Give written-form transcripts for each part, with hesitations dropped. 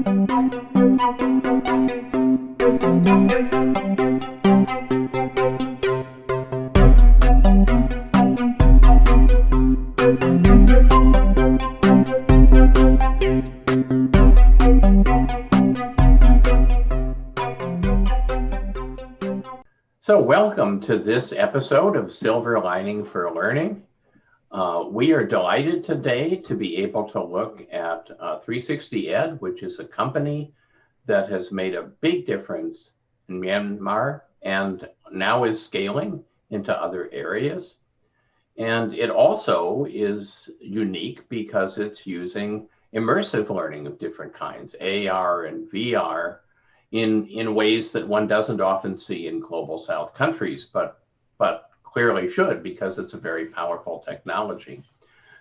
So welcome to this episode of Silver Lining for Learning. We are delighted today to be able to look at 360 Ed, which is a company that has made a big difference in Myanmar and now is scaling into other areas. And it also is unique because it's using immersive learning of different kinds, AR and VR, in ways that one doesn't often see in global South countries, but clearly should, because it's a very powerful technology.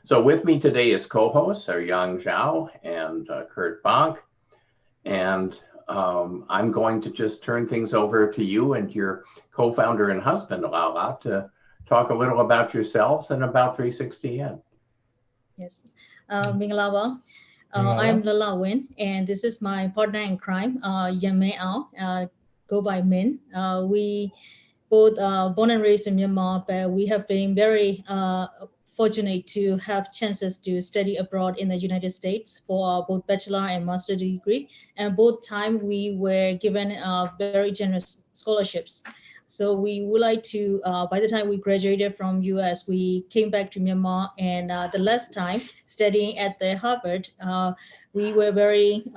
So with me today as co-hosts are Yang Zhao and Kurt Bonk. And I'm going to just turn things over to you and your co-founder and husband, Lala, to talk a little about yourselves and about 360 Ed. Yes, Ming Lava. I'm Lala Win, and this is my partner in crime, Yan Mei Ao, go by Min. We both born and raised in Myanmar, but we have been very fortunate to have chances to study abroad in the United States for both bachelor and master degree. And both time we were given very generous scholarships. So we would like to, by the time we graduated from US, we came back to Myanmar, and the last time studying at the Harvard, we were very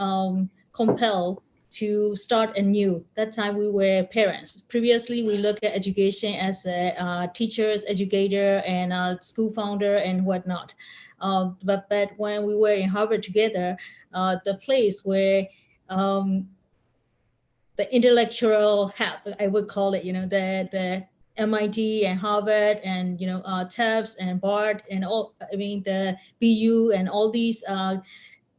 compelled to start anew. That time we were parents. Previously, we looked at education as a teachers, educator, and school founder and whatnot. But when we were in Harvard together, the place where the intellectual hub, I would call it, the MIT and Harvard and, TEFS and BART and the BU and all these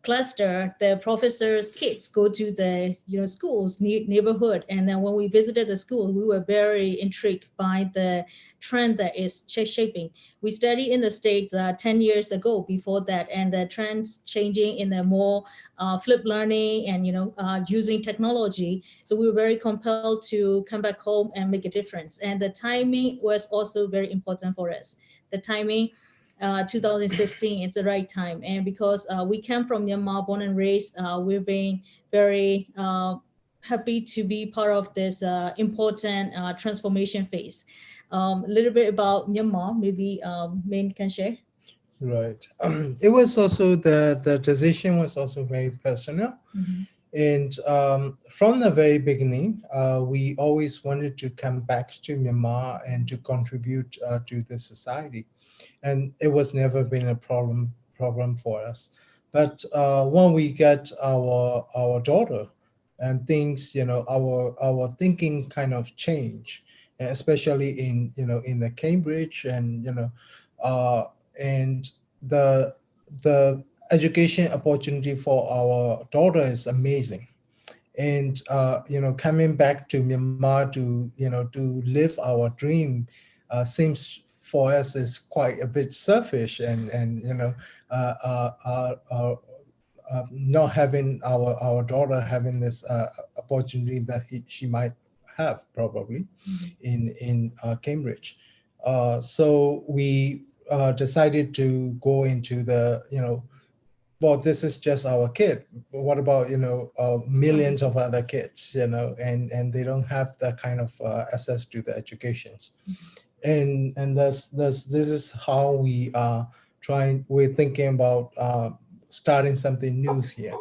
cluster, the professors' kids go to the schools, neighborhood. And then when we visited the school, we were very intrigued by the trend that is shaping. We studied in the States 10 years ago before that, and the trends changing in the more flipped learning and using technology. So we were very compelled to come back home and make a difference. And the timing was also very important for us. The timing, 2016, it's the right time. And because we came from Myanmar, born and raised, we've been very happy to be part of this important transformation phase. A little bit about Myanmar, maybe Min can share. Right. It was also, the decision was also very personal. Mm-hmm. And from the very beginning, we always wanted to come back to Myanmar and to contribute to the society. And it was never been a problem for us. But when we get our daughter, and things, our thinking kind of change, especially in the Cambridge, and and the education opportunity for our daughter is amazing. And coming back to Myanmar to live our dream seems for us is quite a bit selfish, and not having our daughter having this opportunity that she might have probably in Cambridge. So we decided to go into the, well, this is just our kid. But what about, millions of other kids, and they don't have that kind of access to the educations. And this is how we are we're thinking about starting something new here.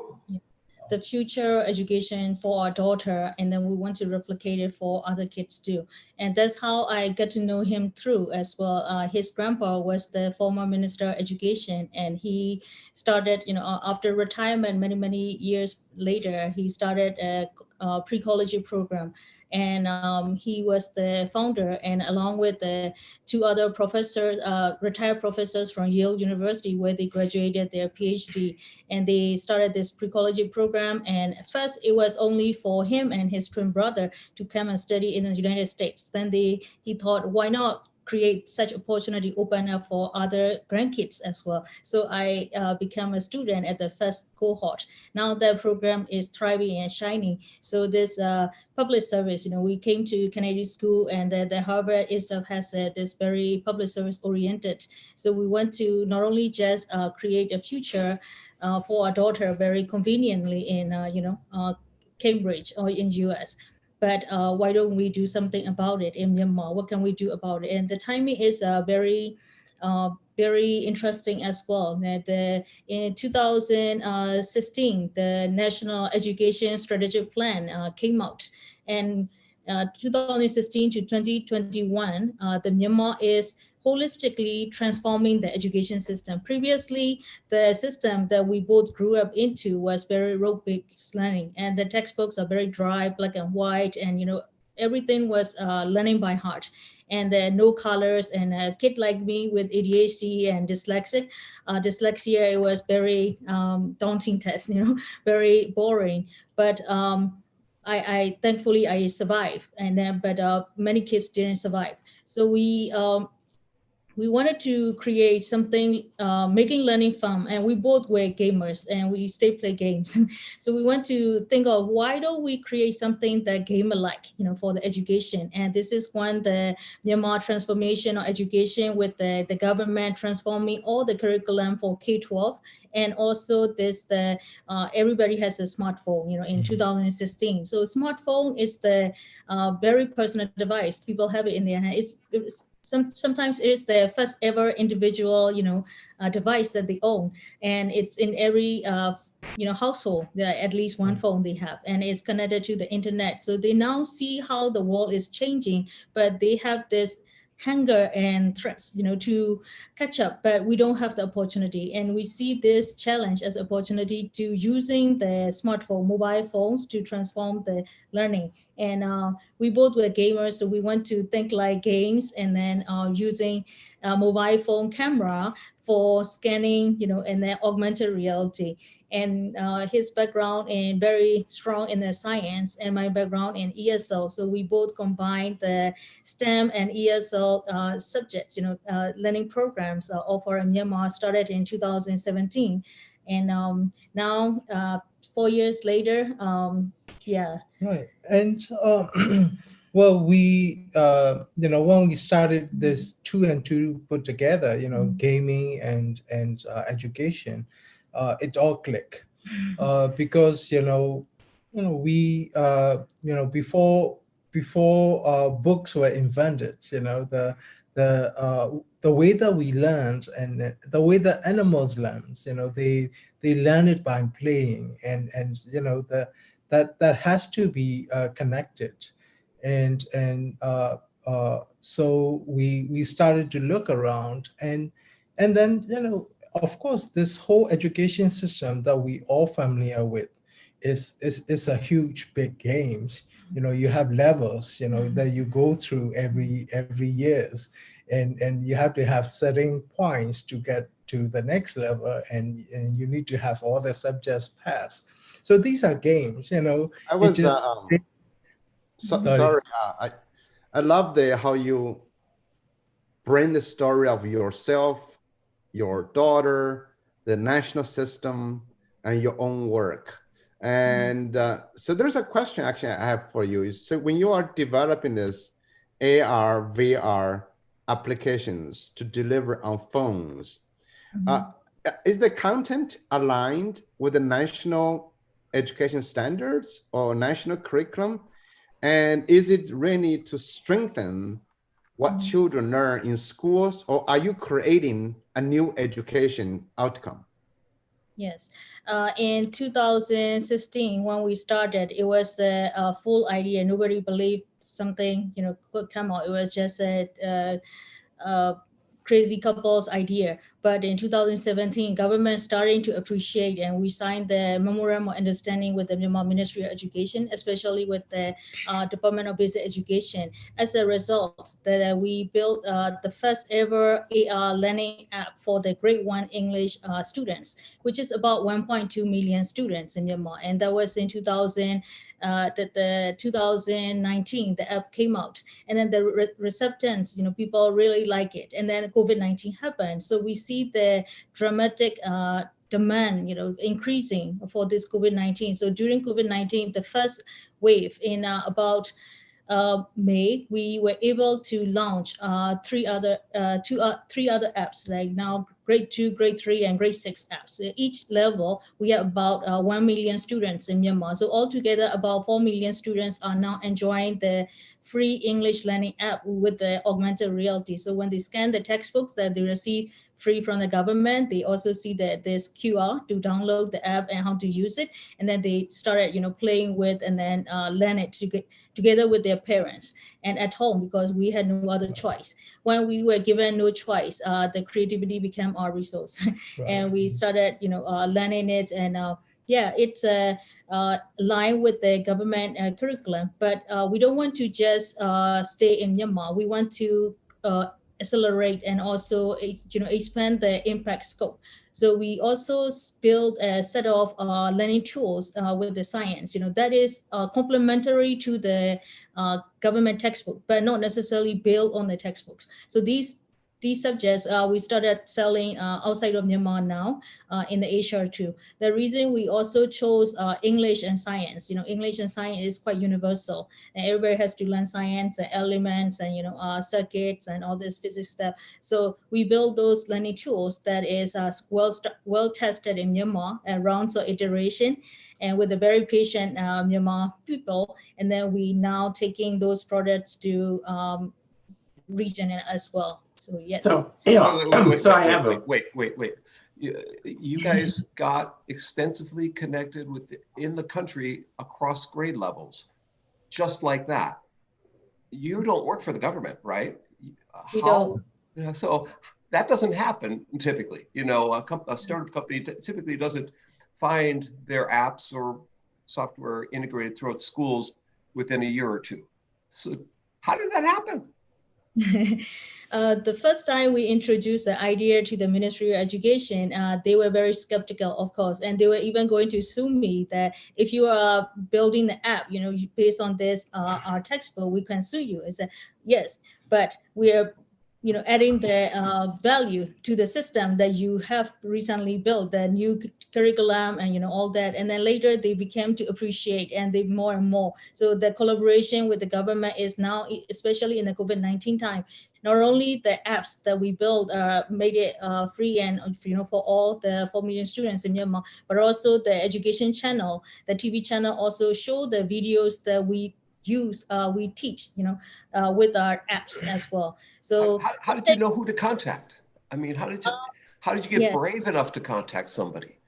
The future education for our daughter, and then we want to replicate it for other kids too. And that's how I got to know him through as well. His grandpa was the former minister of education, and he started, after retirement, many years later, he started a pre-college program. And he was the founder, and along with the two other professors, retired professors from Yale University, where they graduated their PhD, and they started this pre-college program. And at first it was only for him and his twin brother to come and study in the United States. Then he thought, why not create such opportunity open up for other grandkids as well. So I became a student at the first cohort. Now the program is thriving and shining. So this public service, we came to Kennedy School, and the Harvard itself has this very public service oriented. So we want to not only just create a future for our daughter very conveniently in Cambridge or in US, but why don't we do something about it in Myanmar? What can we do about it? And the timing is very interesting as well. In 2016, the National Education Strategic Plan came out, and 2016 to 2021, the Myanmar is holistically transforming the education system. Previously, the system that we both grew up into was very rote-based learning, and the textbooks are very dry, black and white, and everything was learning by heart, and there are no colors. And a kid like me with ADHD and dyslexia, it was very daunting test, very boring. But I thankfully I survived, and then but many kids didn't survive. So we wanted to create something making learning fun, and we both were gamers and we still play games. So we want to think of why don't we create something that gamer like, for the education. And this is one, the Myanmar transformation of education, with the government transforming all the curriculum for K-12. And also the everybody has a smartphone, in 2016. So smartphone is the very personal device. People have it in their hand. Sometimes it is their first ever individual, device that they own, and it's in every household. There are at least one phone they have, and it's connected to the internet. So they now see how the world is changing, but they have this hunger and thirst, to catch up, but we don't have the opportunity. And we see this challenge as opportunity to using the smartphone, mobile phones, to transform the learning. And we both were gamers, so we want to think like games, and then using a mobile phone camera for scanning, and then augmented reality. And his background in very strong in the science, and my background in ESL. So we both combined the STEM and ESL subjects, learning programs offered in Myanmar, started in 2017. And now, 4 years later, yeah. Right. And well, when we started this two and two put together, gaming and education, it all clicked. Because we before books were invented, the way that we learned, and the way that animals learn, they learn it by playing, and that has to be connected. And so we started to look around, and then of course this whole education system that we all familiar with is a huge big games. You have levels that you go through every years, and you have to have certain points to get to the next level, and you need to have all the subjects passed. So these are games, I was just sorry. I love how you bring the story of yourself, your daughter, the national system, and your own work. And so there's a question actually I have for you. So when you are developing this AR, VR applications to deliver on phones, is the content aligned with the national education standards or national curriculum? And is it really to strengthen what children learn in schools, or are you creating a new education outcome? Yes. In 2016, when we started, it was a full idea. Nobody believed something, could come out. It was just a crazy couple's idea. But in 2017, government starting to appreciate, and we signed the memorandum of understanding with the Myanmar Ministry of Education, especially with the Department of Basic Education. As a result, that we built the first ever AR learning app for the grade 1 English students, which is about 1.2 million students in Myanmar. And that was in 2019, the app came out. And then the receptance, people really like it. And then COVID-19 happened. So we see the dramatic demand, increasing for this COVID-19. So during COVID-19, the first wave in about May, we were able to launch three other apps, like now grade 2, grade 3, and grade 6 apps. Each level, we have about 1 million students in Myanmar. So altogether, about 4 million students are now enjoying the free English learning app with the augmented reality. So when they scan the textbooks that they receive free from the government, they also see that there's QR to download the app and how to use it. And then they started, playing with and then learn it together with their parents and at home, because we had no other choice. When we were given no choice, the creativity became our resource. Right. And we started, learning it. And it's aligned with the government curriculum. But we don't want to just stay in Myanmar. We want to accelerate and also expand the impact scope. So we also build a set of learning tools with the science, that is complementary to the government textbook, but not necessarily built on the textbooks. So these subjects we started selling outside of Myanmar now in the Asia too. The reason we also chose English and science, English and science is quite universal, and everybody has to learn science and elements and circuits and all this physics stuff. So we build those learning tools that is well tested in Myanmar and rounds of iteration, and with a very patient Myanmar people. And then we now taking those products to region as well. So yes. So wait. You guys got extensively connected within the country across grade levels, just like that. You don't work for the government, right? We don't. So that doesn't happen typically. A startup company typically doesn't find their apps or software integrated throughout schools within a year or two. So how did that happen? The first time we introduced the idea to the Ministry of Education, they were very skeptical, of course, and they were even going to sue me that if you are building the app, based on this, our textbook, we can sue you. I said, yes, but we are adding the value to the system that you have recently built, the new curriculum and all that. And then later they became to appreciate, and they more and more. So the collaboration with the government is now, especially in the COVID-19 time, not only the apps that we build made it free and for all the 4 million students in Myanmar, but also the education channel, the TV channel also show the videos that we use, we teach, with our apps as well. So how did you know who to contact? I mean, how did you get brave enough to contact somebody?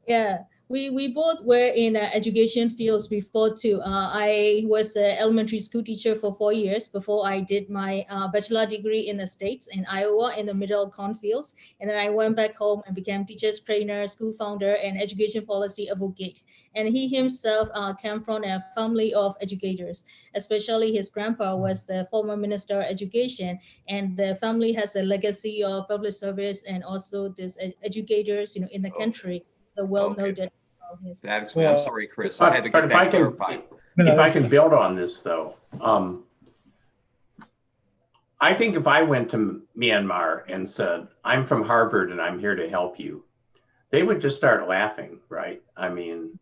Yeah, we both were in education fields before too. I was an elementary school teacher for 4 years before I did my bachelor degree in the States, in Iowa, in the middle cornfields. And then I went back home and became teacher's trainer, school founder, and education policy advocate. And he himself came from a family of educators, especially his grandpa was the former Minister of Education. And the family has a legacy of public service and also these educators in the country, the well-noted. That explains. I'm sorry, Chris. I had to get that clarified. If I can build on this, though, I think if I went to Myanmar and said, I'm from Harvard and I'm here to help you, they would just start laughing, right? I mean,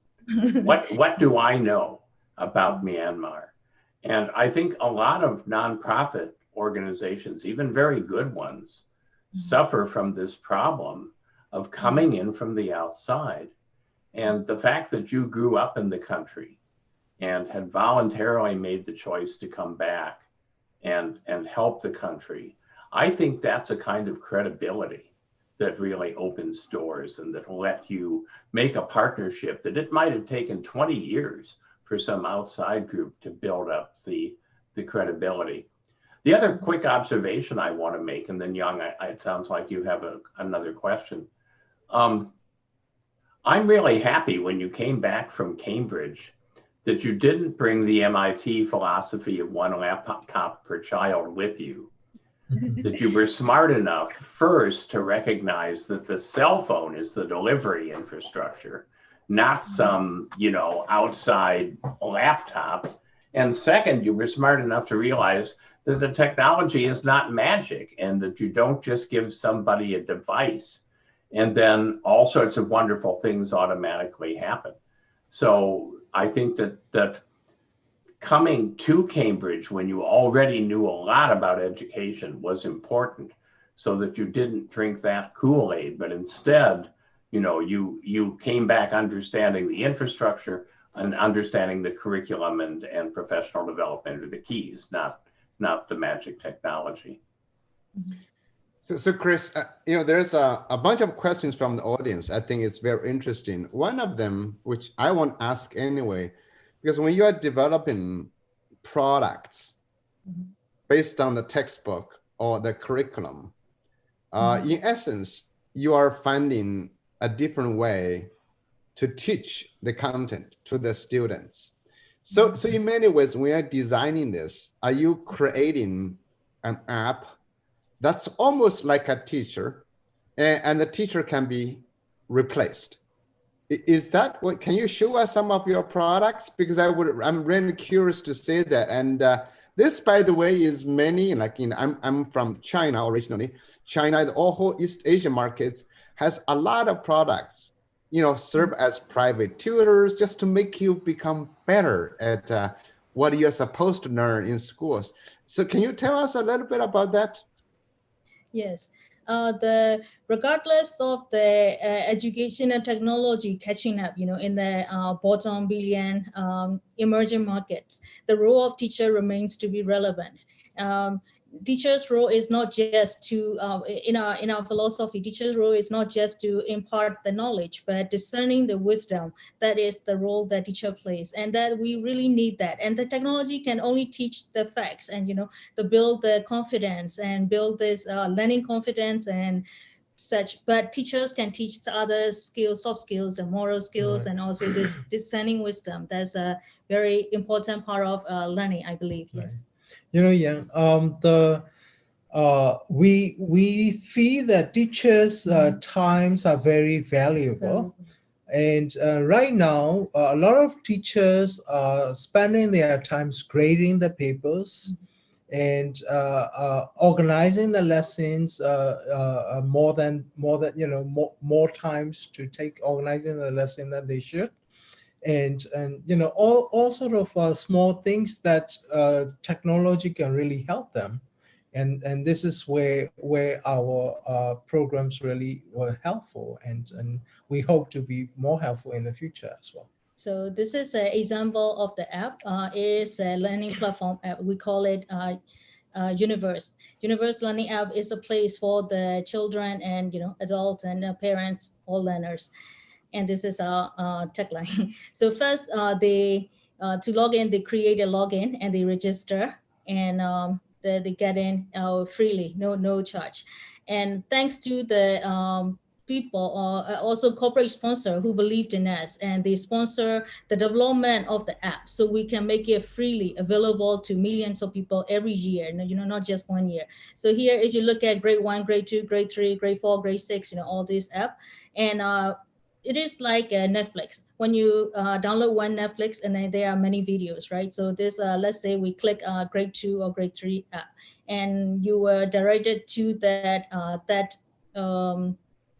what do I know about Myanmar? And I think a lot of nonprofit organizations, even very good ones, suffer from this problem of coming in from the outside. And the fact that you grew up in the country and had voluntarily made the choice to come back and help the country, I think that's a kind of credibility that really opens doors and that will let you make a partnership that it might have taken 20 years for some outside group to build up the credibility. The other quick observation I want to make, and then Young, it sounds like you have another question. I'm really happy when you came back from Cambridge that you didn't bring the MIT philosophy of one laptop per child with you. That you were smart enough first to recognize that the cell phone is the delivery infrastructure, not some, outside laptop. And second, you were smart enough to realize that the technology is not magic and that you don't just give somebody a device and then all sorts of wonderful things automatically happen. So I think that coming to Cambridge when you already knew a lot about education was important, so that you didn't drink that Kool-Aid, but instead, you came back understanding the infrastructure and understanding the curriculum and professional development are the keys, not the magic technology. So Chris, there's a bunch of questions from the audience. I think it's very interesting. One of them, which I want to ask anyway, because when you are developing products based on the textbook or the curriculum, in essence, you are finding a different way to teach the content to the students. So in many ways, when you're designing this, are you creating an app that's almost like a teacher, and the teacher can be replaced? Is that what? Can you show us some of your products? Because I'm really curious to say that. And this, by the way, is many. I'm from China originally. China, the whole East Asian markets has a lot of products. Serve as private tutors just to make you become better at what you're supposed to learn in schools. So, can you tell us a little bit about that? Yes. Regardless of the education and technology catching up, in the bottom billion emerging markets, the role of teacher remains to be relevant. Teacher's role is not just to, in our philosophy, teacher's role is not just to impart the knowledge, but discerning the wisdom. That is the role that teacher plays, and that we really need that. And the technology can only teach the facts and, to build the confidence and build this learning confidence and such, but teachers can teach the other skills, soft skills and moral skills, and also this discerning wisdom. That's a very important part of learning, I believe. Yes. Yang, we feel that teachers' times are very valuable. And right now, a lot of teachers are spending their times grading the papers and organizing the lessons more times to take organizing the lesson than they should. And all sort of small things that technology can really help them, and this is where our programs really were helpful, and we hope to be more helpful in the future as well. So this is an example of the app. It is a learning platform app. We call it Universe. Universe Learning App is a place for the children and adults and parents, all learners. And this is our tagline. So first, they to log in, they create a login and they register, and they get in freely, no charge. And thanks to the people, also corporate sponsor who believed in us, and they sponsor the development of the app so we can make it freely available to millions of people every year, not just 1 year. So here, if you look at grade 1, grade 2, grade 3, grade 4, grade 6, all these app, and it is like Netflix. When you download one Netflix, and then there are many videos, right? So this, let's say we click grade 2 or grade 3 app, and you were directed to that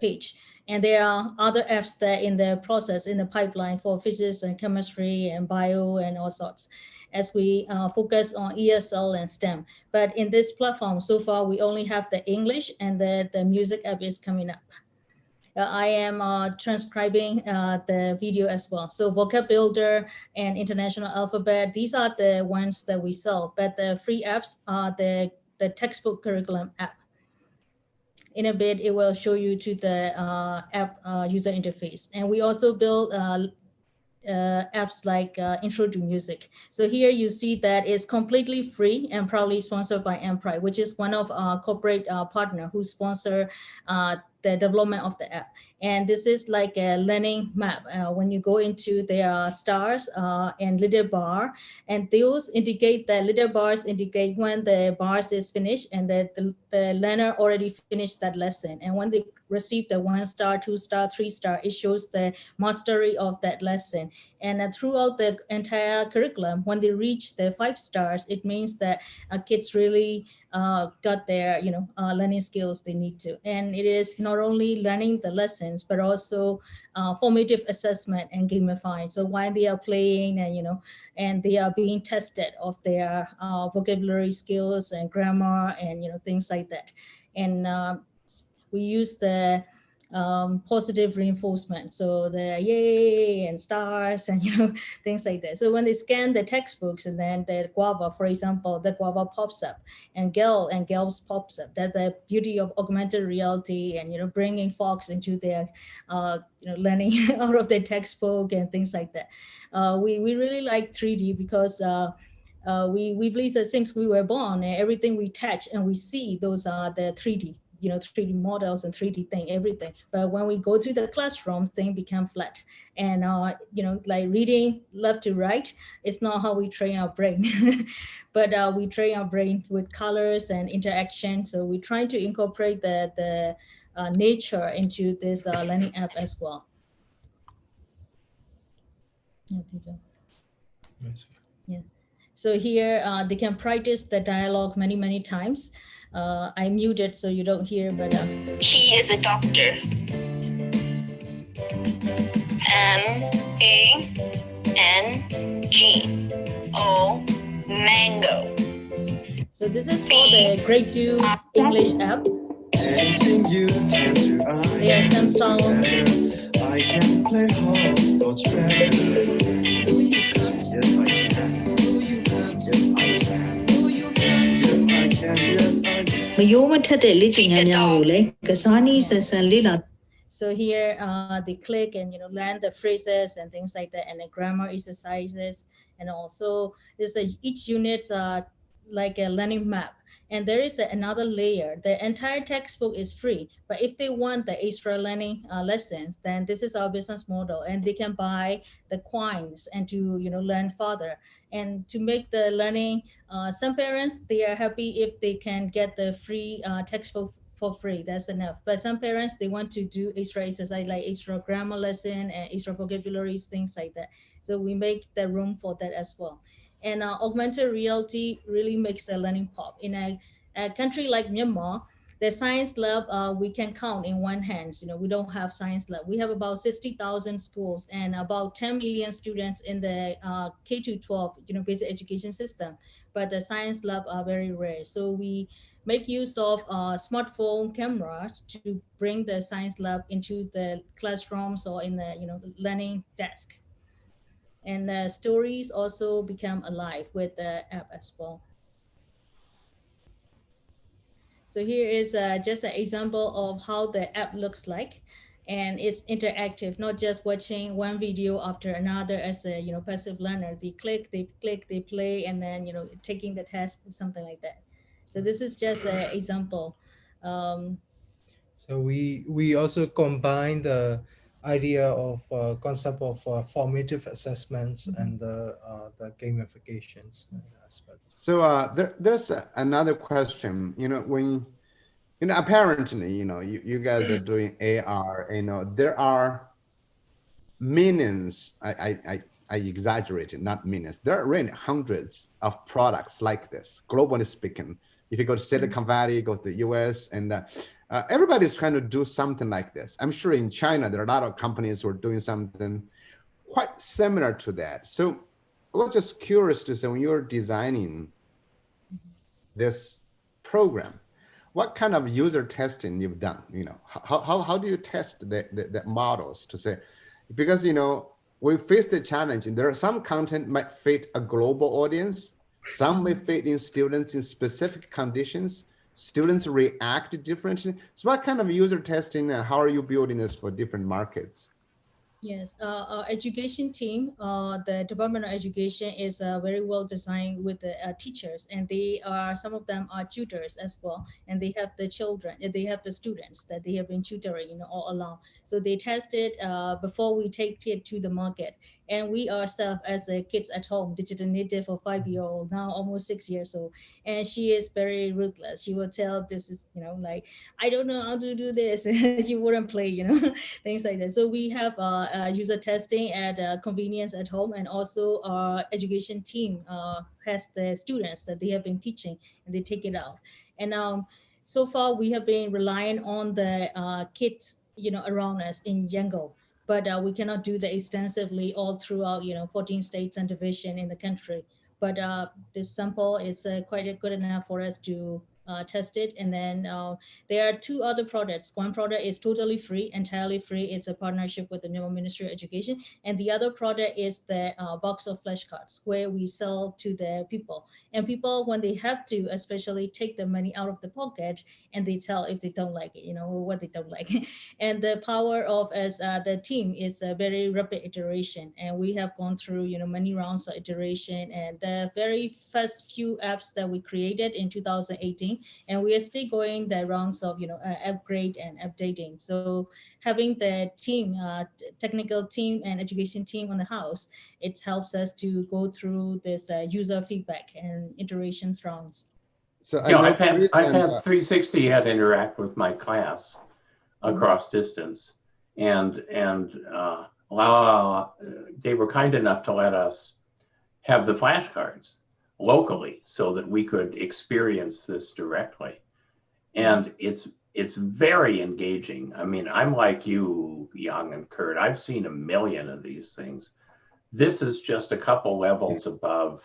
page. And there are other apps that in the process, in the pipeline for physics and chemistry and bio and all sorts, as we focus on ESL and STEM. But in this platform, so far, we only have the English, and the music app is coming up. I am transcribing the video as well. So Vocab Builder and International Alphabet, these are the ones that we sell, but the free apps are the textbook curriculum app. In a bit, it will show you to the app user interface. And we also build apps like Intro to Music. So here you see that it's completely free and proudly sponsored by Empire, which is one of our corporate partner who sponsor the development of the app. And this is like a learning map. When you go into their stars and little bar, and those indicate that little bars indicate when the bars is finished and that the learner already finished that lesson. And when they receive the 1 star, 2 star, 3 star, it shows the mastery of that lesson. And throughout the entire curriculum, when they reach the 5 stars, it means that kids really got their learning skills they need to. And it is not only learning the lessons, but also formative assessment and gamifying. So while they are playing and they are being tested of their vocabulary skills and grammar and things like that. And we use the positive reinforcement, so the yay and stars and things like that. So when they scan the textbooks and then the guava, for example, the guava pops up and gals pops up. That's the beauty of augmented reality and bringing folks into their learning out of their textbook and things like that. We really like 3D because we believe that since we were born and everything we touch and we see, those are the 3D 3D models and 3D thing, everything. But when we go to the classroom, things become flat. And, like reading left to right, it's not how we train our brain. But we train our brain with colors and interaction. So we're trying to incorporate the nature into this learning app as well. Yeah, Peter. Yeah. So here they can practice the dialogue many times. I muted so you don't hear, but he is a doctor. M-A-N-G-O, mango. So this is for the grade 2 English app. There are some songs. I can play hopscotch better. So here they click and learn the phrases and things like that, and the grammar exercises, and also each unit like a learning map. And there is another layer. The entire textbook is free, but if they want the extra learning lessons, then this is our business model, and they can buy the coins and to learn further. And to make the learning, some parents, they are happy if they can get the free textbook for free. That's enough. But some parents, they want to do extra exercise like extra grammar lesson and extra vocabularies, things like that. So we make the room for that as well. And augmented reality really makes the learning pop. In a country like Myanmar, the science lab, we can count in one hand. We don't have science lab. We have about 60,000 schools and about 10 million students in the K-12, basic education system. But the science lab are very rare. So we make use of smartphone cameras to bring the science lab into the classrooms or in the learning desk. And stories also become alive with the app as well. So here is just an example of how the app looks like. And it's interactive, not just watching one video after another as a passive learner. They click, they play, and then taking the test, something like that. So this is just an example. So we also combine the idea of concept of formative assessments and the gamifications aspect. So there's another question. When apparently you guys are doing AR. There are millions. I exaggerated, not millions. There are really hundreds of products like this, globally speaking. If you go to Silicon Valley, go to the US, and everybody's trying to do something like this. I'm sure in China, there are a lot of companies who are doing something quite similar to that. So I was just curious to say, when you're designing this program, what kind of user testing you've done? How do you test the models to say, because we face the challenge, and there are some content might fit a global audience, some may fit in students in specific conditions. Students react differently. So what kind of user testing and how are you building this for different markets? Yes, our education team, the Department of Education is very well designed with the teachers, and they are some of them are tutors as well, and they have the children, they have the students that they have been tutoring, all along. So they test it before we take it to the market, and we ourselves as a kids at home, digital native for 5 year old now almost 6 years old, and she is very ruthless. She will tell this is like I don't know how to do this, she wouldn't play, things like that. So we have user testing at convenience at home, and also our education team has the students that they have been teaching, and they take it out. And so far we have been relying on the kids, around us in Yangon. But we cannot do that extensively all throughout, 14 states and division in the country. But this sample is quite good enough for us to test it. And then there are two other products. One product is totally free, entirely free. It's a partnership with the Myanmar Ministry of Education. And the other product is the box of flashcards where we sell to the people. And people, when they have to, especially take the money out of the pocket, and they tell if they don't like it, what they don't like. And the power of as the team is a very rapid iteration. And we have gone through, many rounds of iteration. And the very first few apps that we created in 2018, and we are still going the rounds of upgrade and updating. So having the team technical team and education team on the house, it helps us to go through this user feedback and iterations rounds. So I know Chris I've and had 360 had interact with my class across distance, and they were kind enough to let us have the flashcards locally so that we could experience this directly. And it's very engaging. I mean, I'm like you, Young and Kurt. I've seen a million of these things. This is just a couple levels above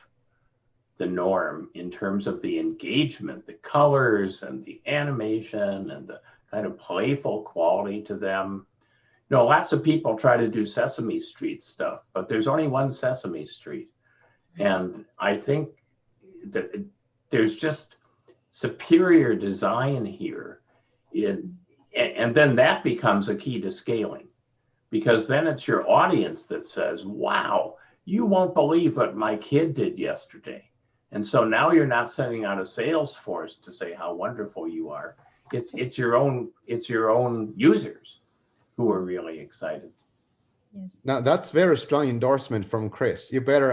the norm in terms of the engagement, the colors and the animation and the kind of playful quality to them. Lots of people try to do Sesame Street stuff, but there's only one Sesame Street. And I think that there's just superior design here. And then that becomes a key to scaling, because then it's your audience that says, wow, you won't believe what my kid did yesterday. And so now you're not sending out a sales force to say how wonderful you are. It's your own users who are really excited. Yes. now that's very strong endorsement from Chris. You better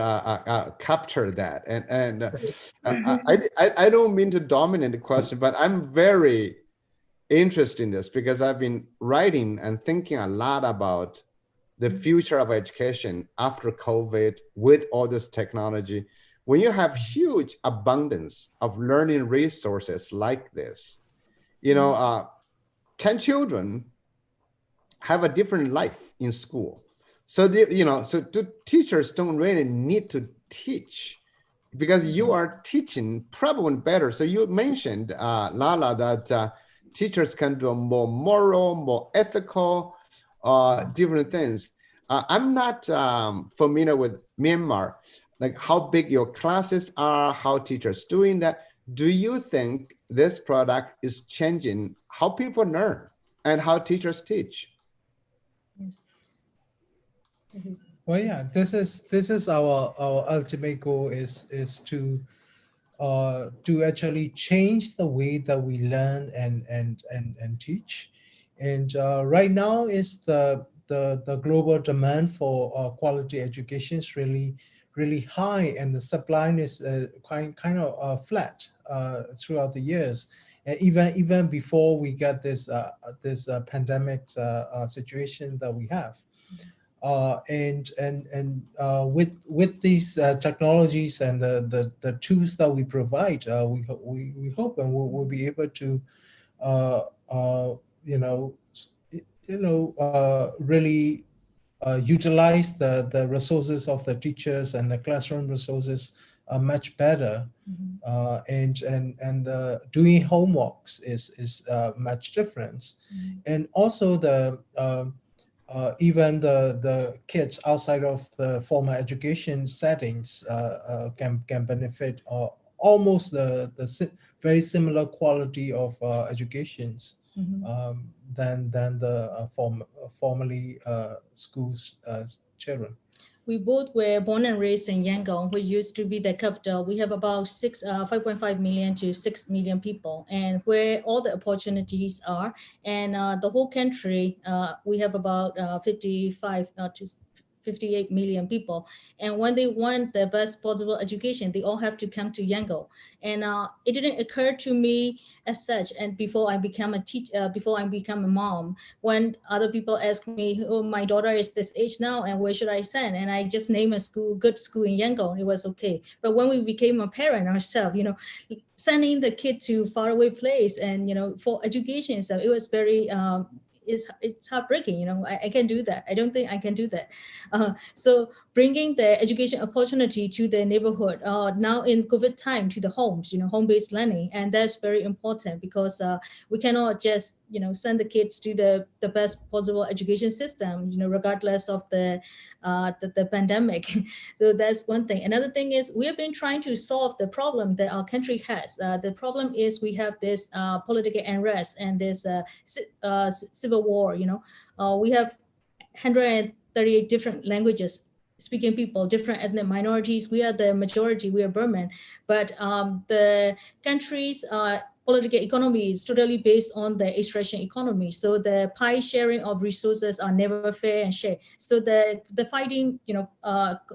capture that. And I don't mean to dominate the question, but I'm very interested in this because I've been writing and thinking a lot about the future of education after COVID with all this technology. When you have huge abundance of learning resources like this, can children have a different life in school? So teachers don't really need to teach because you are teaching probably better. So you mentioned, Lala, that teachers can do more moral, more ethical, different things. I'm not familiar with Myanmar, like how big your classes are, how teachers doing that. Do you think this product is changing how people learn and how teachers teach? Yes. Well, yeah, this is our ultimate goal is to actually change the way that we learn and teach. And right now is the global demand for quality education is really high, and the supply is kind of flat throughout the years. And even before we get this pandemic situation that we have. With these technologies and the tools that we provide, we hope and we'll be able to uh, uh, you know really utilize the resources of the teachers and the classroom resources much better. And doing homeworks is much different. And also even the kids outside of the formal education settings can benefit almost very similar quality of educations. than the formerly schools children. We both were born and raised in Yangon, which used to be the capital. We have about 5.5 million to 6 million people, and where all the opportunities are. And the whole country, we have about 55 to 58 million people. And when they want the best possible education, they all have to come to Yangon. And it didn't occur to me as such. And before I became a teacher, before I become a mom, when other people ask me, oh, my daughter is this age now, and where should I send? And I just name a school, good school in Yangon. It was okay. But when we became a parent ourselves, sending the kid to faraway place and, for education and stuff, it was very, it's heartbreaking. I can do that. I don't think I can do that. So bringing the education opportunity to the neighborhood, now in COVID time, to the homes, home-based learning. And that's very important because we cannot just, send the kids to the best possible education system, regardless of the pandemic. So that's one thing. Another thing is we have been trying to solve the problem that our country has. The problem is we have this political unrest and this civil war. We have 138 different languages speaking people, different ethnic minorities. We are the majority, we are Burman, but the country's political economy is totally based on the extraction economy. So the pie sharing of resources are never fair and shared. So the fighting,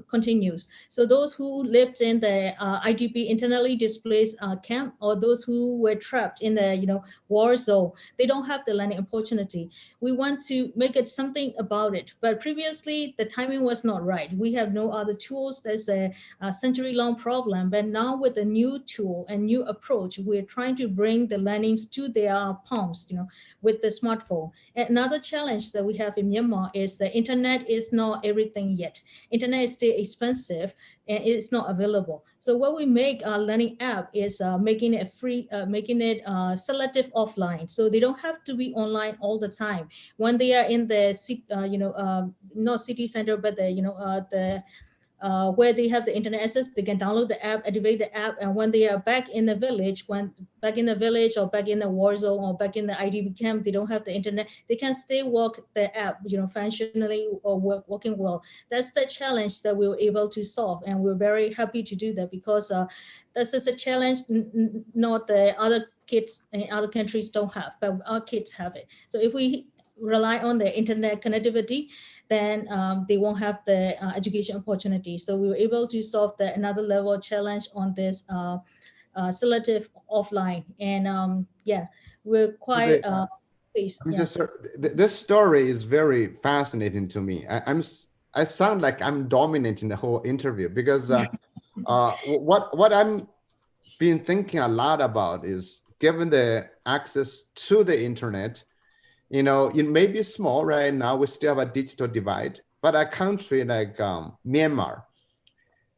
continues. So those who lived in the IDP, internally displaced camp, or those who were trapped in the war zone, they don't have the learning opportunity. We want to make it something about it. But previously, the timing was not right. We have no other tools. There's a century-long problem. But now with a new tool and new approach, we're trying to bring the learnings to their palms, with the smartphone. And another challenge that we have in Myanmar is the internet is not everything yet. Internet is still expensive and it's not available. So what we make our learning app is making it free, making it selective offline. So they don't have to be online all the time. When they are in the not city center, but the where they have the internet access, they can download the app, activate the app, and when they are back in the village, or back in the war zone or back in the IDP camp, they don't have the internet, they can still work the app, functionally or working well. That's the challenge that we were able to solve, and we're very happy to do that because this is a challenge not the other kids in other countries don't have, but our kids have it. So if we rely on the internet connectivity, then they won't have the education opportunity. So we were able to solve another level challenge on this selective offline. And we're quite pleased. This story is very fascinating to me. I sound like I'm dominating the whole interview because what I'm been thinking a lot about is, given the access to the internet, it may be small right now, we still have a digital divide, but a country like Myanmar,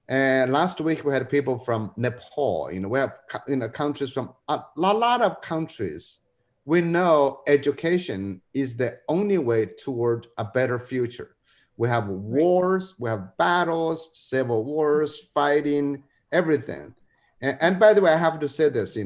and last week we had people from Nepal, we have countries from a lot of countries. We know education is the only way toward a better future. We have wars, we have battles, civil wars, fighting, everything. And by the way, I have to say this,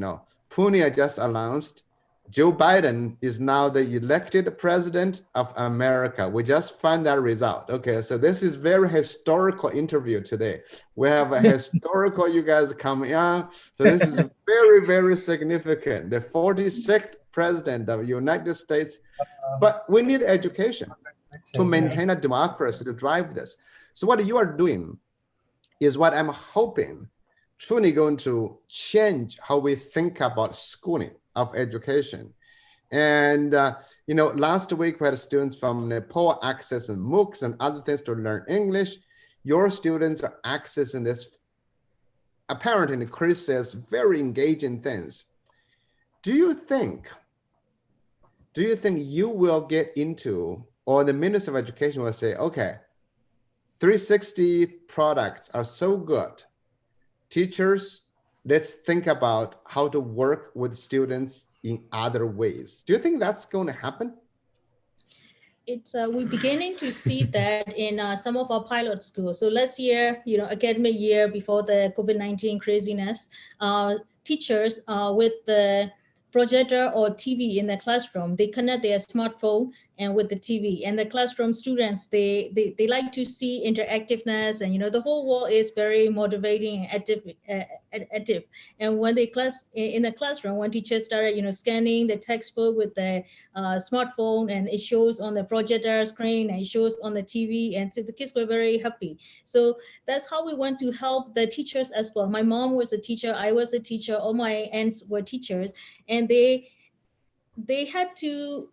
Punia just announced Joe Biden is now the elected president of America. We just found that result. Okay, so this is very historical interview today. We have a historical, you guys coming on. So this is very, very significant. The 46th president of the United States. But we need education to maintain a democracy, to drive this. So what you are doing is what I'm hoping truly going to change how we think about schooling of education. And last week we had students from Nepal accessing MOOCs and other things to learn English. Your students are accessing this, apparently Chris says, very engaging things. Do you think you will get into, or the Minister of Education will say, okay, 360 products are so good, teachers, let's think about how to work with students in other ways. Do you think that's going to happen? We're beginning to see that in some of our pilot schools. So last year, academic year before the COVID-19 craziness, teachers with the projector or TV in the classroom. They connect their smartphone and with the TV. And the classroom students, they like to see interactiveness, and the whole wall is very motivating and active. And when they in the classroom, when teachers started scanning the textbook with the smartphone, and it shows on the projector screen and it shows on the TV, and the kids were very happy. So that's how we want to help the teachers as well. My mom was a teacher, I was a teacher, all my aunts were teachers, and they had to,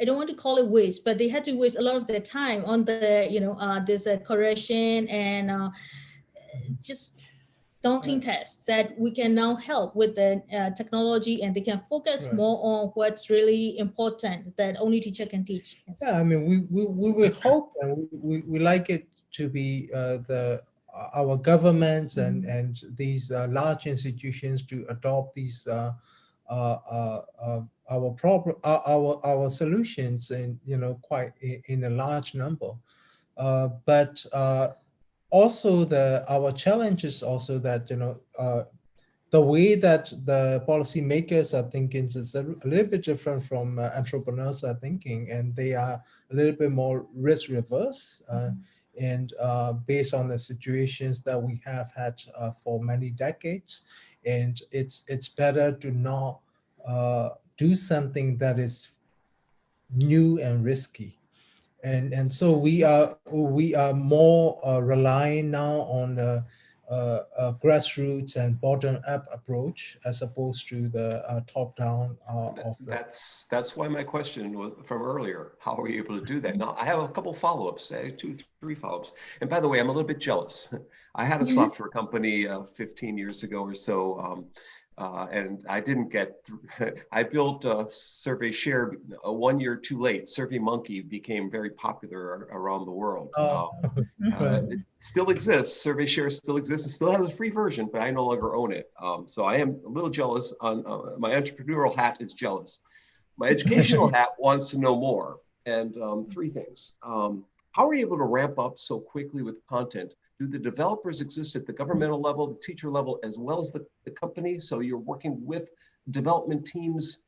I don't want to call it waste, but they had to waste a lot of their time on the this correction and just daunting tests that we can now help with the technology, and they can focus more on what's really important that only teacher can teach. Yes. Yeah, I mean, we will hope, and we like it to be our governments and these large institutions to adopt these our solutions, and quite in a large number, but also our challenge is also that the way that the policymakers are thinking is a little bit different from entrepreneurs are thinking, and they are a little bit more risk reverse, and based on the situations that we have had for many decades. And it's better to not do something that is new and risky. And so we are more relying now on grassroots and bottom-up approach, as opposed to the top-down of That's why my question was from earlier. How are you able to do that? Now, I have a couple follow-ups, 2, 3 follow-ups. And by the way, I'm a little bit jealous. I had a software company 15 years ago or so, and I didn't get through. I built Survey Share 1 year too late. SurveyMonkey became very popular around the world. It still exists. Survey Share still exists. It still has a free version, but I no longer own it. So I am a little jealous. On my entrepreneurial hat is jealous. My educational hat wants to know more. And 3 things. How are you able to ramp up so quickly with content? Do the developers exist at the governmental level, the teacher level, as well as the company? So you're working with development teams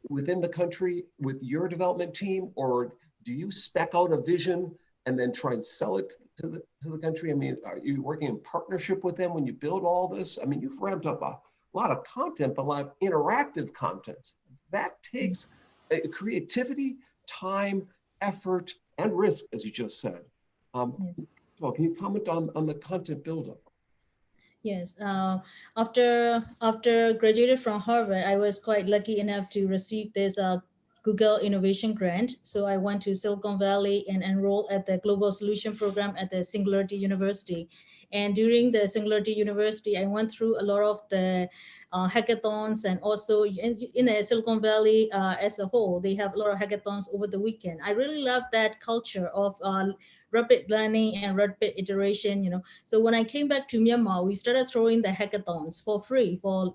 within the country with your development team, or do you spec out a vision and then try and sell it to the country? I mean, are you working in partnership with them when you build all this? I mean, you've ramped up a lot of content, a lot of interactive content. That takes creativity, time, effort, and risk, as you just said. Well, can you comment on the content buildup? Yes. After graduated from Harvard, I was quite lucky enough to receive this Google Innovation Grant. So I went to Silicon Valley and enrolled at the Global Solution Program at the Singularity University. And during the Singularity University, I went through a lot of the hackathons, and also in the Silicon Valley as a whole, they have a lot of hackathons over the weekend. I really love that culture of rapid learning and rapid iteration. So when I came back to Myanmar, we started throwing the hackathons for free for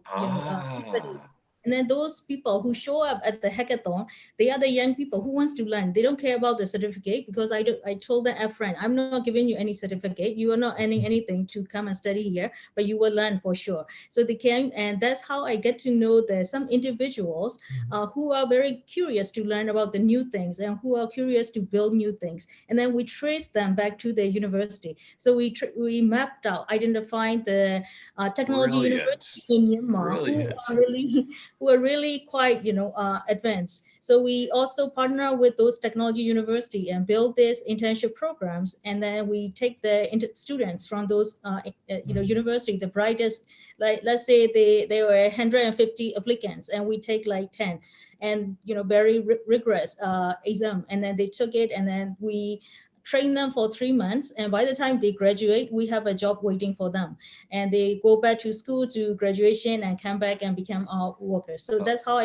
and then those people who show up at the hackathon, they are the young people who wants to learn. They don't care about the certificate, because I told them upfront, I'm not giving you any certificate. You are not earning anything to come and study here, but you will learn for sure. So they came, and that's how I get to know that some individuals who are very curious to learn about the new things and who are curious to build new things. And then we trace them back to the university. So we mapped out, identifying the technology university in Myanmar who are really quite advanced. So we also partner with those technology university and build these internship programs, and then we take the students from those university, the brightest, like let's say they were 150 applicants, and we take like 10, and very rigorous exam, and then they took it, and then we train them for 3 months, and by the time they graduate, we have a job waiting for them, and they go back to school to graduation and come back and become our workers. So that's how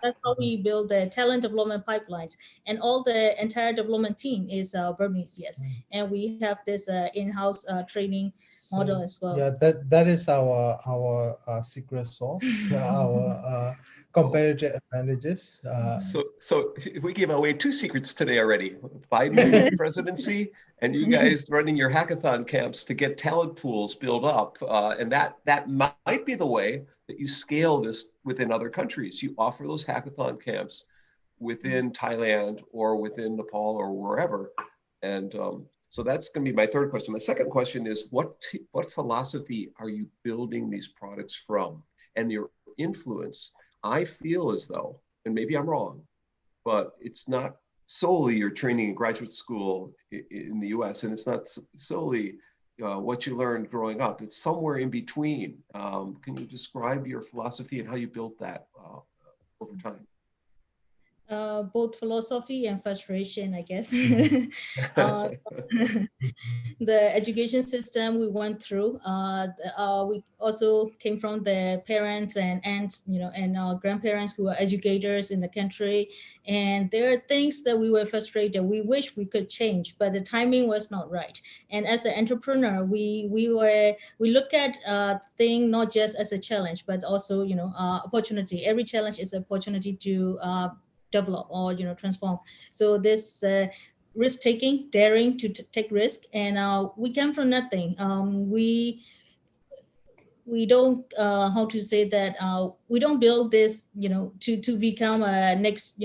that's how we build the talent development pipelines, and all the entire development team is Burmese, yes, and we have this in-house training model as well. Yeah, that is our secret sauce, our competitive advantages. So we gave away 2 secrets today already. Biden's presidency and you guys running your hackathon camps to get talent pools built up. And that might be the way that you scale this within other countries. You offer those hackathon camps within Thailand or within Nepal or wherever. And so that's going to be my third question. My second question is, what philosophy are you building these products from? And your influence, I feel as though, and maybe I'm wrong, but it's not solely your training in graduate school in the US, and it's not solely what you learned growing up. It's somewhere in between. Can you describe your philosophy and how you built that over time? Both philosophy and frustration, I guess. The education system we went through, we also came from the parents and aunts, and our grandparents who are educators in the country. And there are things that we were frustrated. We wish we could change, but the timing was not right. And as an entrepreneur, we look at thing not just as a challenge, but also, opportunity. Every challenge is an opportunity to develop or transform. So this risk taking, daring to take risk, and we came from nothing. We don't how to say that we don't build this to become a next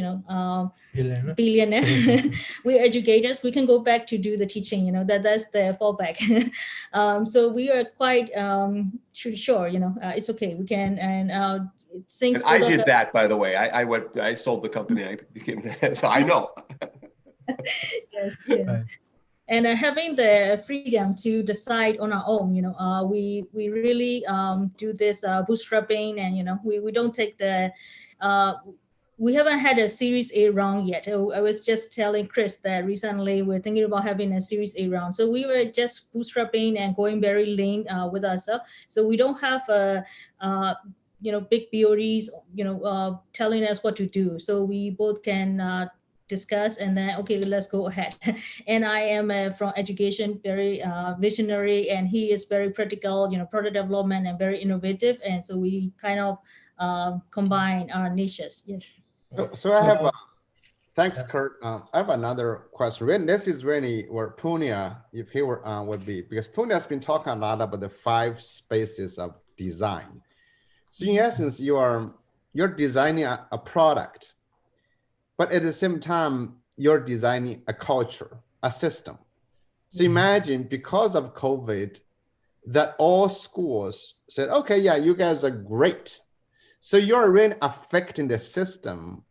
billionaire. We're educators. We can go back to do the teaching. That's the fallback. So we are quite sure. It's okay. We can and things. And I did that, by the way. I sold the company. I became so I know. Yes. Right. And having the freedom to decide on our own, we really do this bootstrapping, and we don't take the. We haven't had a Series A round yet. I was just telling Chris that recently we're thinking about having a Series A round. So we were just bootstrapping and going very lean with ourselves. So we don't have big BODs, telling us what to do. So we both can discuss and then, okay, let's go ahead. And I am from education, very visionary, and he is very practical, product development and very innovative. And so we kind of combine our niches. Yes. So I have, thanks, Kurt. I have another question. This is really where Punya, if he were would be, because Punya has been talking a lot about the 5 spaces of design. So in essence, you're designing a product, but at the same time, you're designing a culture, a system. So imagine, because of COVID, that all schools said, okay, yeah, you guys are great. So you're really affecting the system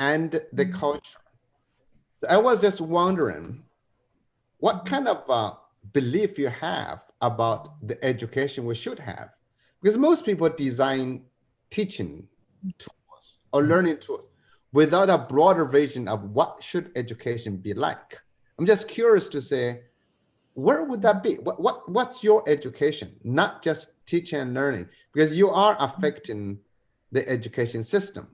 and the culture. So I was just wondering, what kind of belief you have about the education we should have? Because most people design teaching tools or learning tools without a broader vision of what should education be like. I'm just curious to say, where would that be? What's your education? Not just teaching and learning, because you are affecting the education system.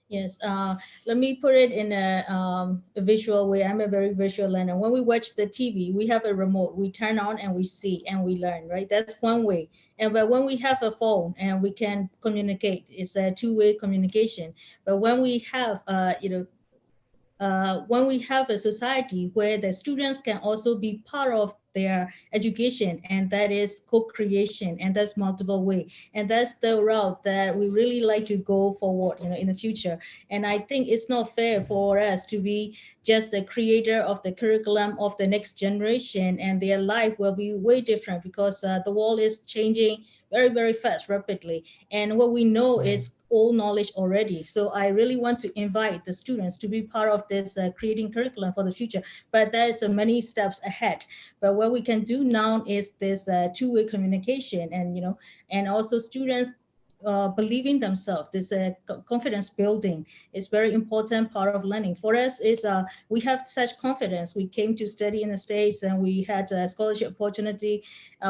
Yes, let me put it in a visual way. I'm a very visual learner. When we watch the TV, we have a remote. We turn on and we see and we learn, right? That's one way. But when we have a phone and we can communicate, it's a two-way communication. But when we have, when we have a society where the students can also be part of their education, and that is co-creation, and that's multiple way, and that's the route that we really like to go forward, in the future. And I think it's not fair for us to be just the creator of the curriculum of the next generation, and their life will be way different because the world is changing very, very fast, rapidly. And what we know is old knowledge already. So I really want to invite the students to be part of this creating curriculum for the future. But there's many steps ahead. But what we can do now is this two-way communication, and also students believing themselves. This confidence building is very important part of learning. For us, is we have such confidence. We came to study in the States, and we had a scholarship opportunity.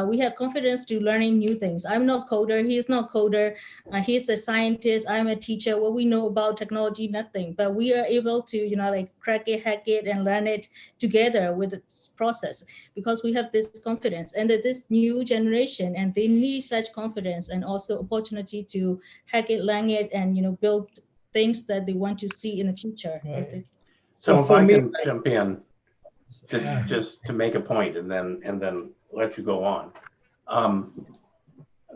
We have confidence to learning new things. I'm not coder. He's not coder. He's a scientist. I'm a teacher. What we know about technology, nothing. But we are able to, crack it, hack it, and learn it together with this process, because we have this confidence. And that this new generation, and they need such confidence and also opportunity ability to hack it, learn it, and build things that they want to see in the future. Right. So Well, if for I me, can jump in, uh, just to make a point and then let you go on.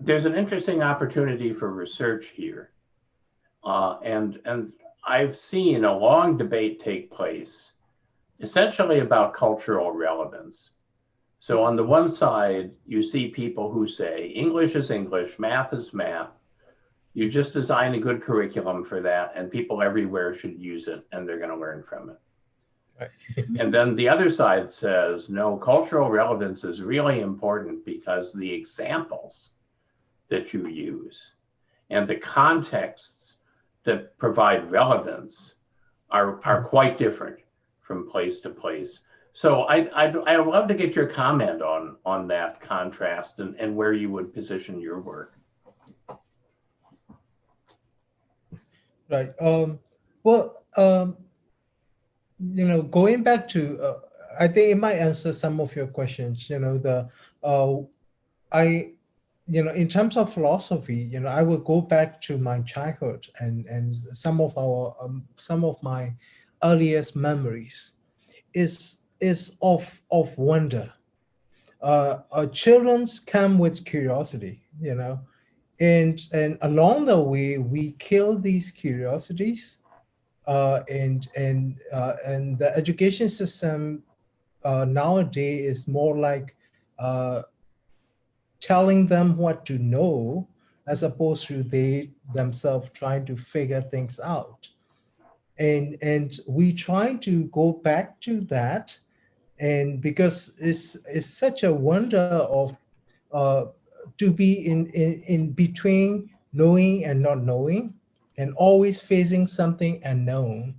There's an interesting opportunity for research here. And I've seen a long debate take place essentially about cultural relevance. So on the one side, you see people who say English is English, math is math. You just design a good curriculum for that, and people everywhere should use it, and they're going to learn from it. right. And then the other side says, no, cultural relevance is really important because the examples that you use and the contexts that provide relevance are quite different from place to place. So I'd love to get your comment on that contrast and where you would position your work. Right. Well, going back to, I think it might answer some of your questions. I, in terms of philosophy, I will go back to my childhood and some of my earliest memories is of wonder. Children's come with curiosity, and along the way we kill these curiosities, and the education system nowadays is more like uh, telling them what to know as opposed to they themselves trying to figure things out. And we try to go back to that, and because it's such a wonder of uh, to be in between knowing and not knowing, and always facing something unknown,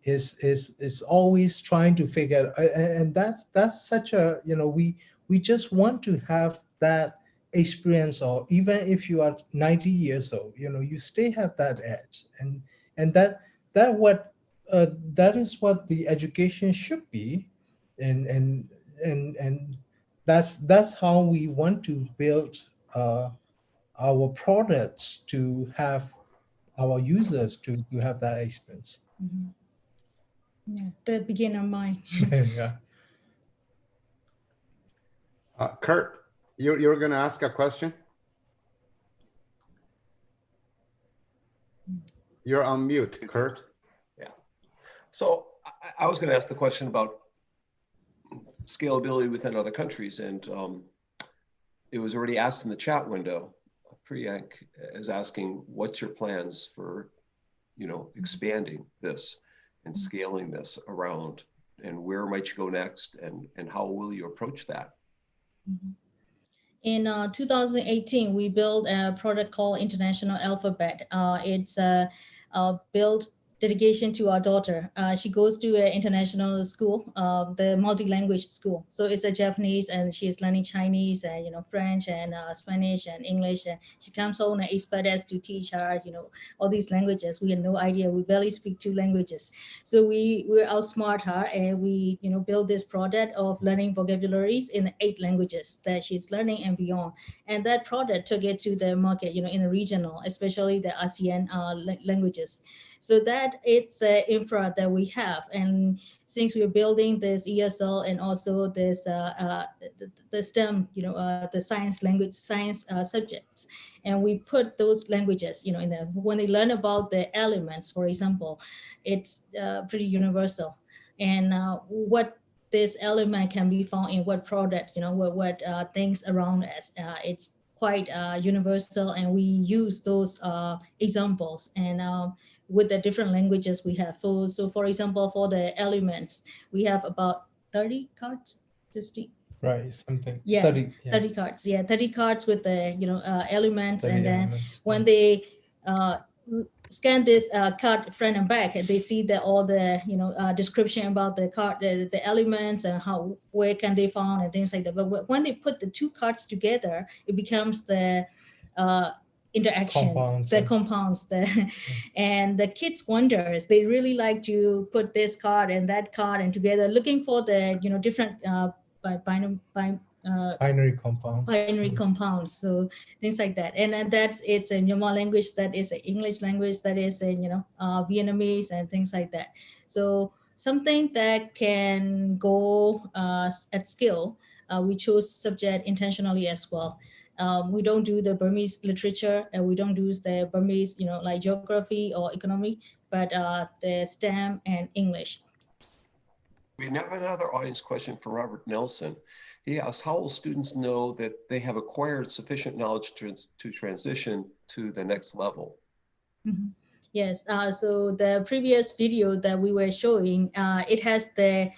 is always trying to figure, and that's such a, we just want to have that experience. Or even if you are 90 years old, you still have that edge, and that what that is what the education should be. And and and and that's how we want to build our products, to have our users to have that experience. Mhm. Yeah, the beginner mind. Yeah. Kurt, you're going to ask a question? You're on mute, Kurt. Yeah. So I was going to ask the question about scalability within other countries, and it was already asked in the chat window. Priyank is asking, what's your plans for, expanding this and scaling this around, and where might you go next, and how will you approach that? In 2018, we built a product called International Alphabet. It's built dedication to our daughter. She goes to an international school, the multi-language school. So it's a Japanese, and she is learning Chinese and French and Spanish and English. And she comes home and expects us to teach her, all these languages. We had no idea. We barely speak 2 languages. So we outsmart her, and we build this product of learning vocabularies in 8 languages that she's learning and beyond. And that product took it to the market, in the regional, especially the ASEAN languages. So that it's an infra that we have. And since we're building this ESL and also this the STEM, the science language, science subjects, and we put those languages, in the, when they learn about the elements, for example, it's pretty universal. And what this element can be found in what products, what things around us. It's quite universal, and we use those examples and with the different languages we have. So for example, for the elements, we have about 30 cards. Right, something. Yeah, 30, yeah. 30 cards. Yeah, 30 cards with the elements, 30 and then elements. when they scan this card front and back, they see that all the description about the card, the elements, and where can they found and things like that. But when they put the 2 cards together, it becomes the interaction, Compounds, the yeah. compounds, and the kids wonders. They really like to put this card and that card and together, looking for the different binary compounds. Binary compounds, so things like that. And then it's a Myanmar language, that is an English language, that is a Vietnamese and things like that. So something that can go at scale. We chose subject intentionally as well. We don't do the Burmese literature, and we don't do the Burmese, like geography or economy, but the STEM and English. We have another audience question for Robert Nelson. He asks, how will students know that they have acquired sufficient knowledge to transition to the next level? Mm-hmm. Yes, so the previous video that we were showing, it has the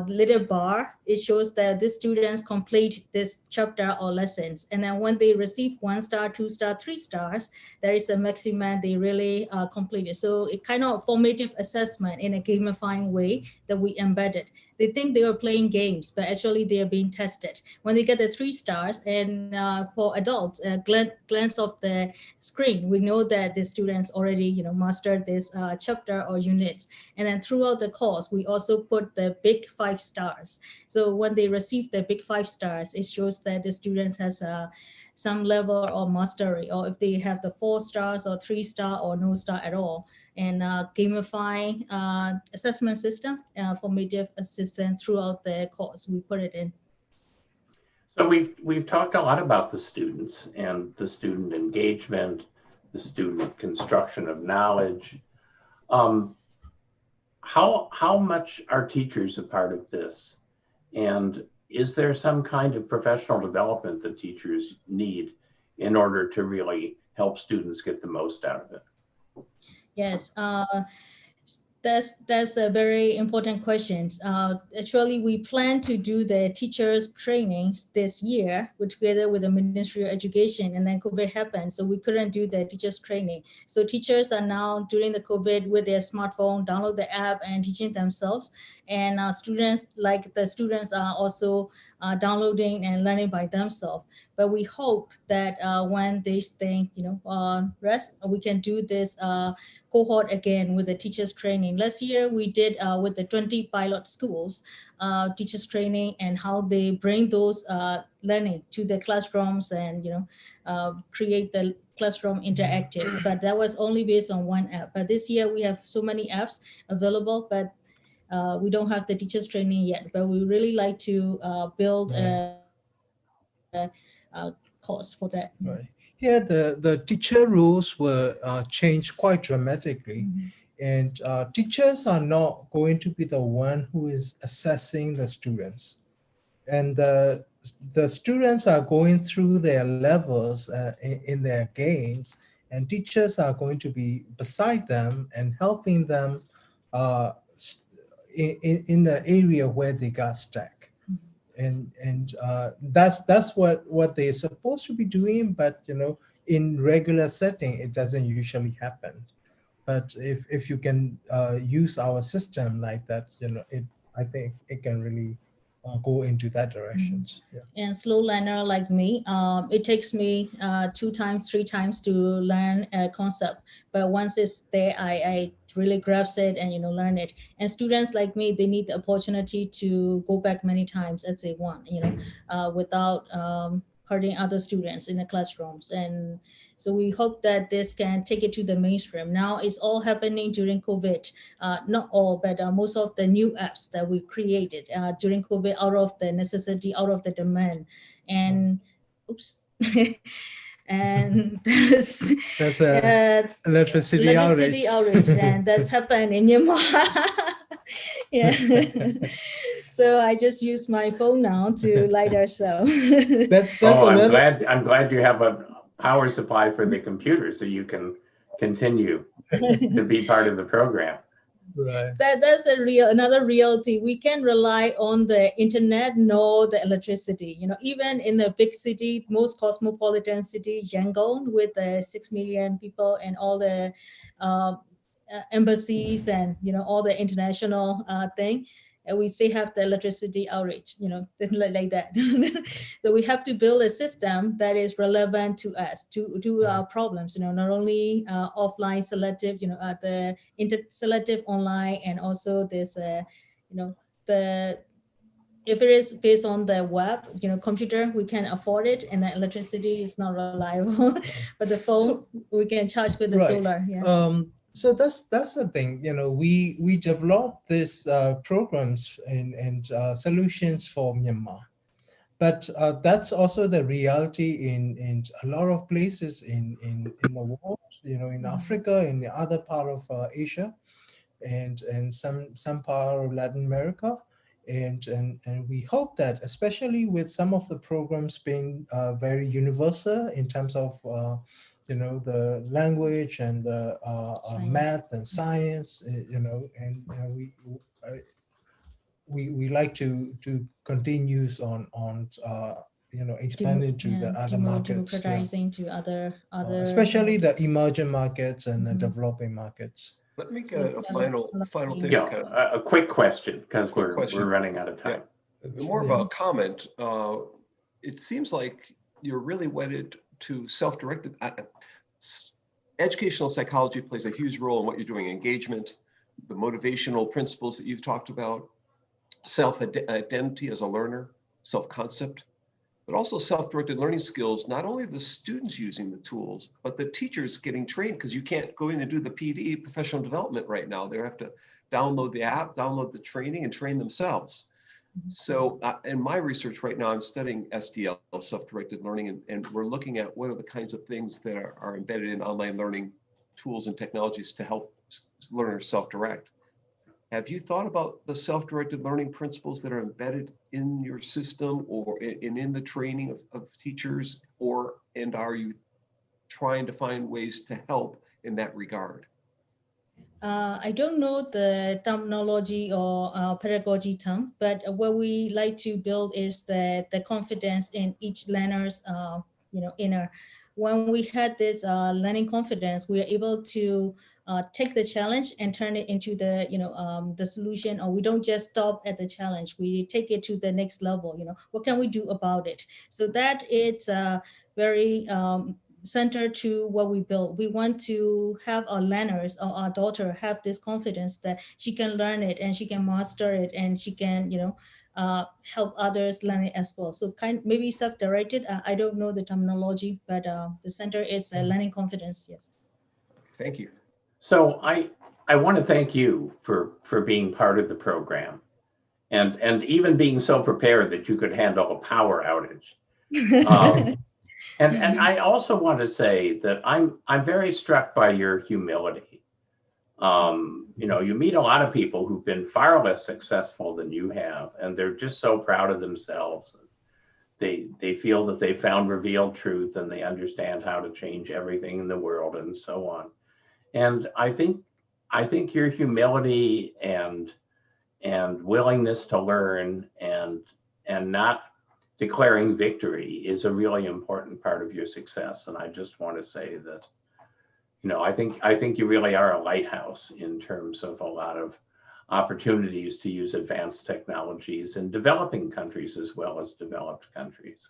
little bar. It shows that the students complete this chapter or lessons. And then when they receive 1 star, 2 star, 3 stars, there is a maximum they really completed. So it kind of formative assessment in a gamifying way that we embedded. They think they are playing games, but actually they are being tested. When they get the 3 stars, and for adults, glance of the screen, we know that the students already mastered this chapter or units. And then throughout the course, we also put the big 5 stars. So when they receive the big 5 stars, it shows that the students has some level of mastery, or if they have the 4 stars or 3 star or no star at all. And gamifying assessment system, formative assistant throughout the course, we put it in. So we've talked a lot about the students and the student engagement, the student construction of knowledge. How much are teachers a part of this? And is there some kind of professional development that teachers need in order to really help students get the most out of it? Yes, that's a very important question. Actually, we plan to do the teachers trainings this year together with the Ministry of Education, and then COVID happened, so we couldn't do the teachers training. So teachers are now during the COVID with their smartphone, download the app and teaching themselves. And students are also downloading and learning by themselves. But we hope that when this thing, rest, we can do this cohort again with the teachers training. Last year we did with the 20 pilot schools, teachers training and how they bring those learning to the classrooms and create the classroom interactive. But that was only based on one app. But this year we have so many apps available, but we don't have the teachers training yet. But we really like to build a course for that. Right. Here, the teacher roles were changed quite dramatically. Mm-hmm. And teachers are not going to be the one who is assessing the students. And the students are going through their levels in their games, and teachers are going to be beside them and helping them in the area where they got stuck. And that's what they're supposed to be doing, but in regular setting it doesn't usually happen. But if you can use our system like that, I think it can really go into that direction. Yeah. And slow learner like me, it takes me 2 times, 3 times to learn a concept. But once it's there, I really grasp it and learn it. And students like me, they need the opportunity to go back many times as they want, without hurting other students in the classrooms. And so we hope that this can take it to the mainstream. Now it's all happening during COVID. Not all, but most of the new apps that we created during COVID out of the necessity, out of the demand. And oops. And that's a electricity outage, and that's happened in Myanmar. Yeah. So I just use my phone now to light ourselves. I'm glad you have a power supply for the computer so you can continue to be part of the program. Right. That's another reality. We can rely on the internet, nor the electricity. Even in the big city, most cosmopolitan city, Yangon, with 6 million people and all the embassies and all the international thing, and we still have the electricity outage, like that. So we have to build a system that is relevant to us, to our problems, not only offline selective, the selective online, and also this, the if it is based on the web, computer, we can afford it, and the electricity is not reliable. But the phone, we can charge with the solar. Yeah. So that's the thing. We develop these programs and solutions for Myanmar, but that's also the reality in a lot of places in the world. In Africa, in the other part of Asia, and some part of Latin America. And we hope that, especially with some of the programs being very universal in terms of the language and the math and science, and uh, we like to continue on expanding to the other markets, democratizing to other especially the markets. emerging markets and the developing markets. Let me get a final thing. Yeah, a quick question, because we're running out of time. Yeah. More of a comment. It seems like you're really wedded to self-directed. Educational psychology plays a huge role in what you're doing. Engagement, the motivational principles that you've talked about, self-identity as a learner, self-concept, but also self-directed learning skills, not only the students using the tools, but the teachers getting trained, because you can't go in and do the PD, professional development, right now. They have to download the app, download the training, and train themselves. So in my research right now, I'm studying SDL, self-directed learning, and we're looking at what are the kinds of things that are embedded in online learning tools and technologies to help learners self-direct. Have you thought about the self-directed learning principles that are embedded in your system or in the training of teachers, and are you trying to find ways to help in that regard? I don't know the terminology or pedagogy term, but what we like to build is the confidence in each learner's inner. When we had this learning confidence, we are able to take the challenge and turn it into the solution, or we don't just stop at the challenge. We take it to the next level. What can we do about it? So that it's very centered to what we build. We want to have our learners or our daughter have this confidence that she can learn it and she can master it and she can, help others learn it as well. So maybe self-directed. I don't know the terminology, but the center is learning confidence. Yes. Thank you. So I want to thank you for being part of the program, and even being so prepared that you could handle a power outage. And I also want to say that I'm very struck by your humility. You meet a lot of people who've been far less successful than you have, and they're just so proud of themselves. They feel that they found revealed truth and they understand how to change everything in the world and so on. And I think your humility and willingness to learn and not declaring victory is a really important part of your success. And I just want to say that, I think you really are a lighthouse in terms of a lot of opportunities to use advanced technologies in developing countries as well as developed countries.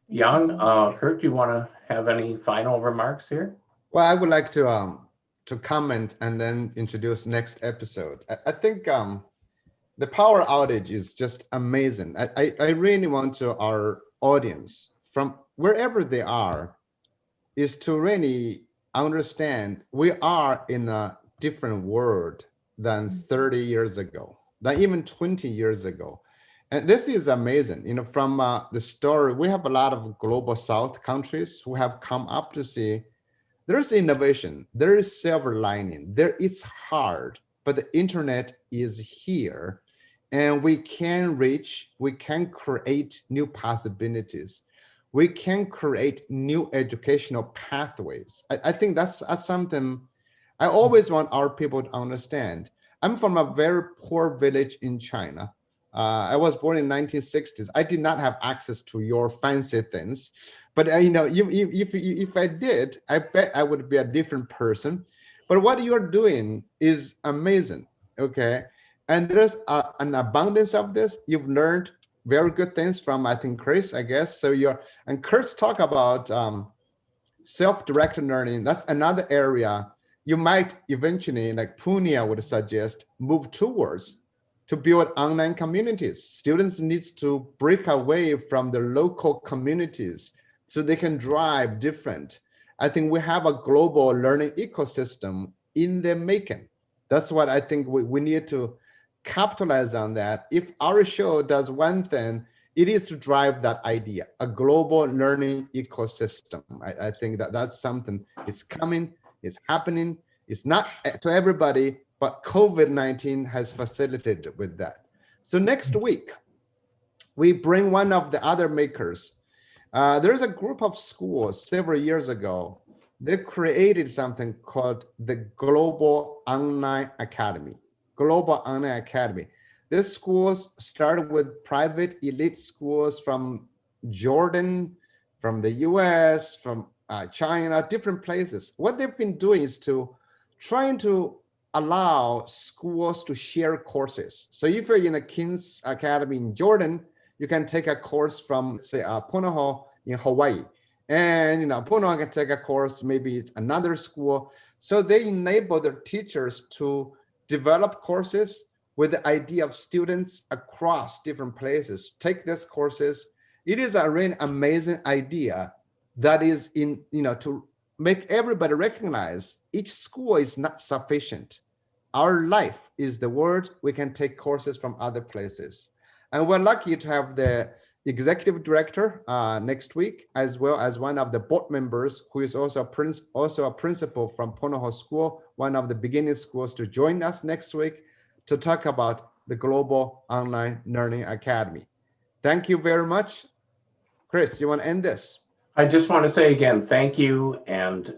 Yang, Kurt, do you want to have any final remarks here? Well, I would like to comment and then introduce next episode. I think the power outage is just amazing. I really want to our audience, from wherever they are, is to really understand we are in a different world than 30 years ago, than even 20 years ago. And this is amazing. From the story, we have a lot of global South countries who have come up to see there's innovation, there is silver lining, it's hard, but the internet is here. And we can create new possibilities. We can create new educational pathways. I think that's something I always want our people to understand. I'm from a very poor village in China. I was born in 1960s. I did not have access to your fancy things, but if I did, I bet I would be a different person. But what you're doing is amazing, okay? And there's an abundance of this. You've learned very good things from, I think, Chris, I guess. So and Kurt's talk about self-directed learning. That's another area you might eventually, like Punya would suggest, move towards to build online communities. Students need to break away from the local communities so they can drive different. I think we have a global learning ecosystem in the making. That's what I think we need to capitalize on that. If our show does one thing, it is to drive that idea, a global learning ecosystem. I think that that's something, it's coming, it's happening. It's not to everybody, but COVID-19 has facilitated with that. So next week, we bring one of the other makers. There's a group of schools several years ago. They created something called the Global Online Academy. Global Online Academy. These schools started with private elite schools from Jordan, from the US, from China, different places. What they've been doing is trying to allow schools to share courses. So if you're in a King's Academy in Jordan, you can take a course from, say, Punahou in Hawaii. And Punahou can take a course, maybe it's another school. So they enable their teachers to develop courses with the idea of students across different places take these courses. It is a really amazing idea that is to make everybody recognize each school is not sufficient. Our life is the world. We can take courses from other places. And we're lucky to have the executive director next week, as well as one of the board members who is also a principal from Punahou School, one of the beginning schools, to join us next week to talk about the Global Online Learning Academy. Thank you very much. Chris, you want to end this? I just want to say again, thank you, and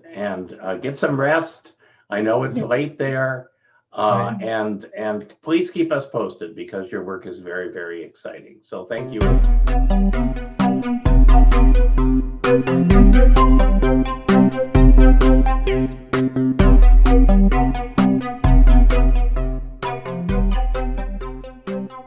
get some rest. I know it's late there, and please keep us posted because your work is very, very exciting. So thank you.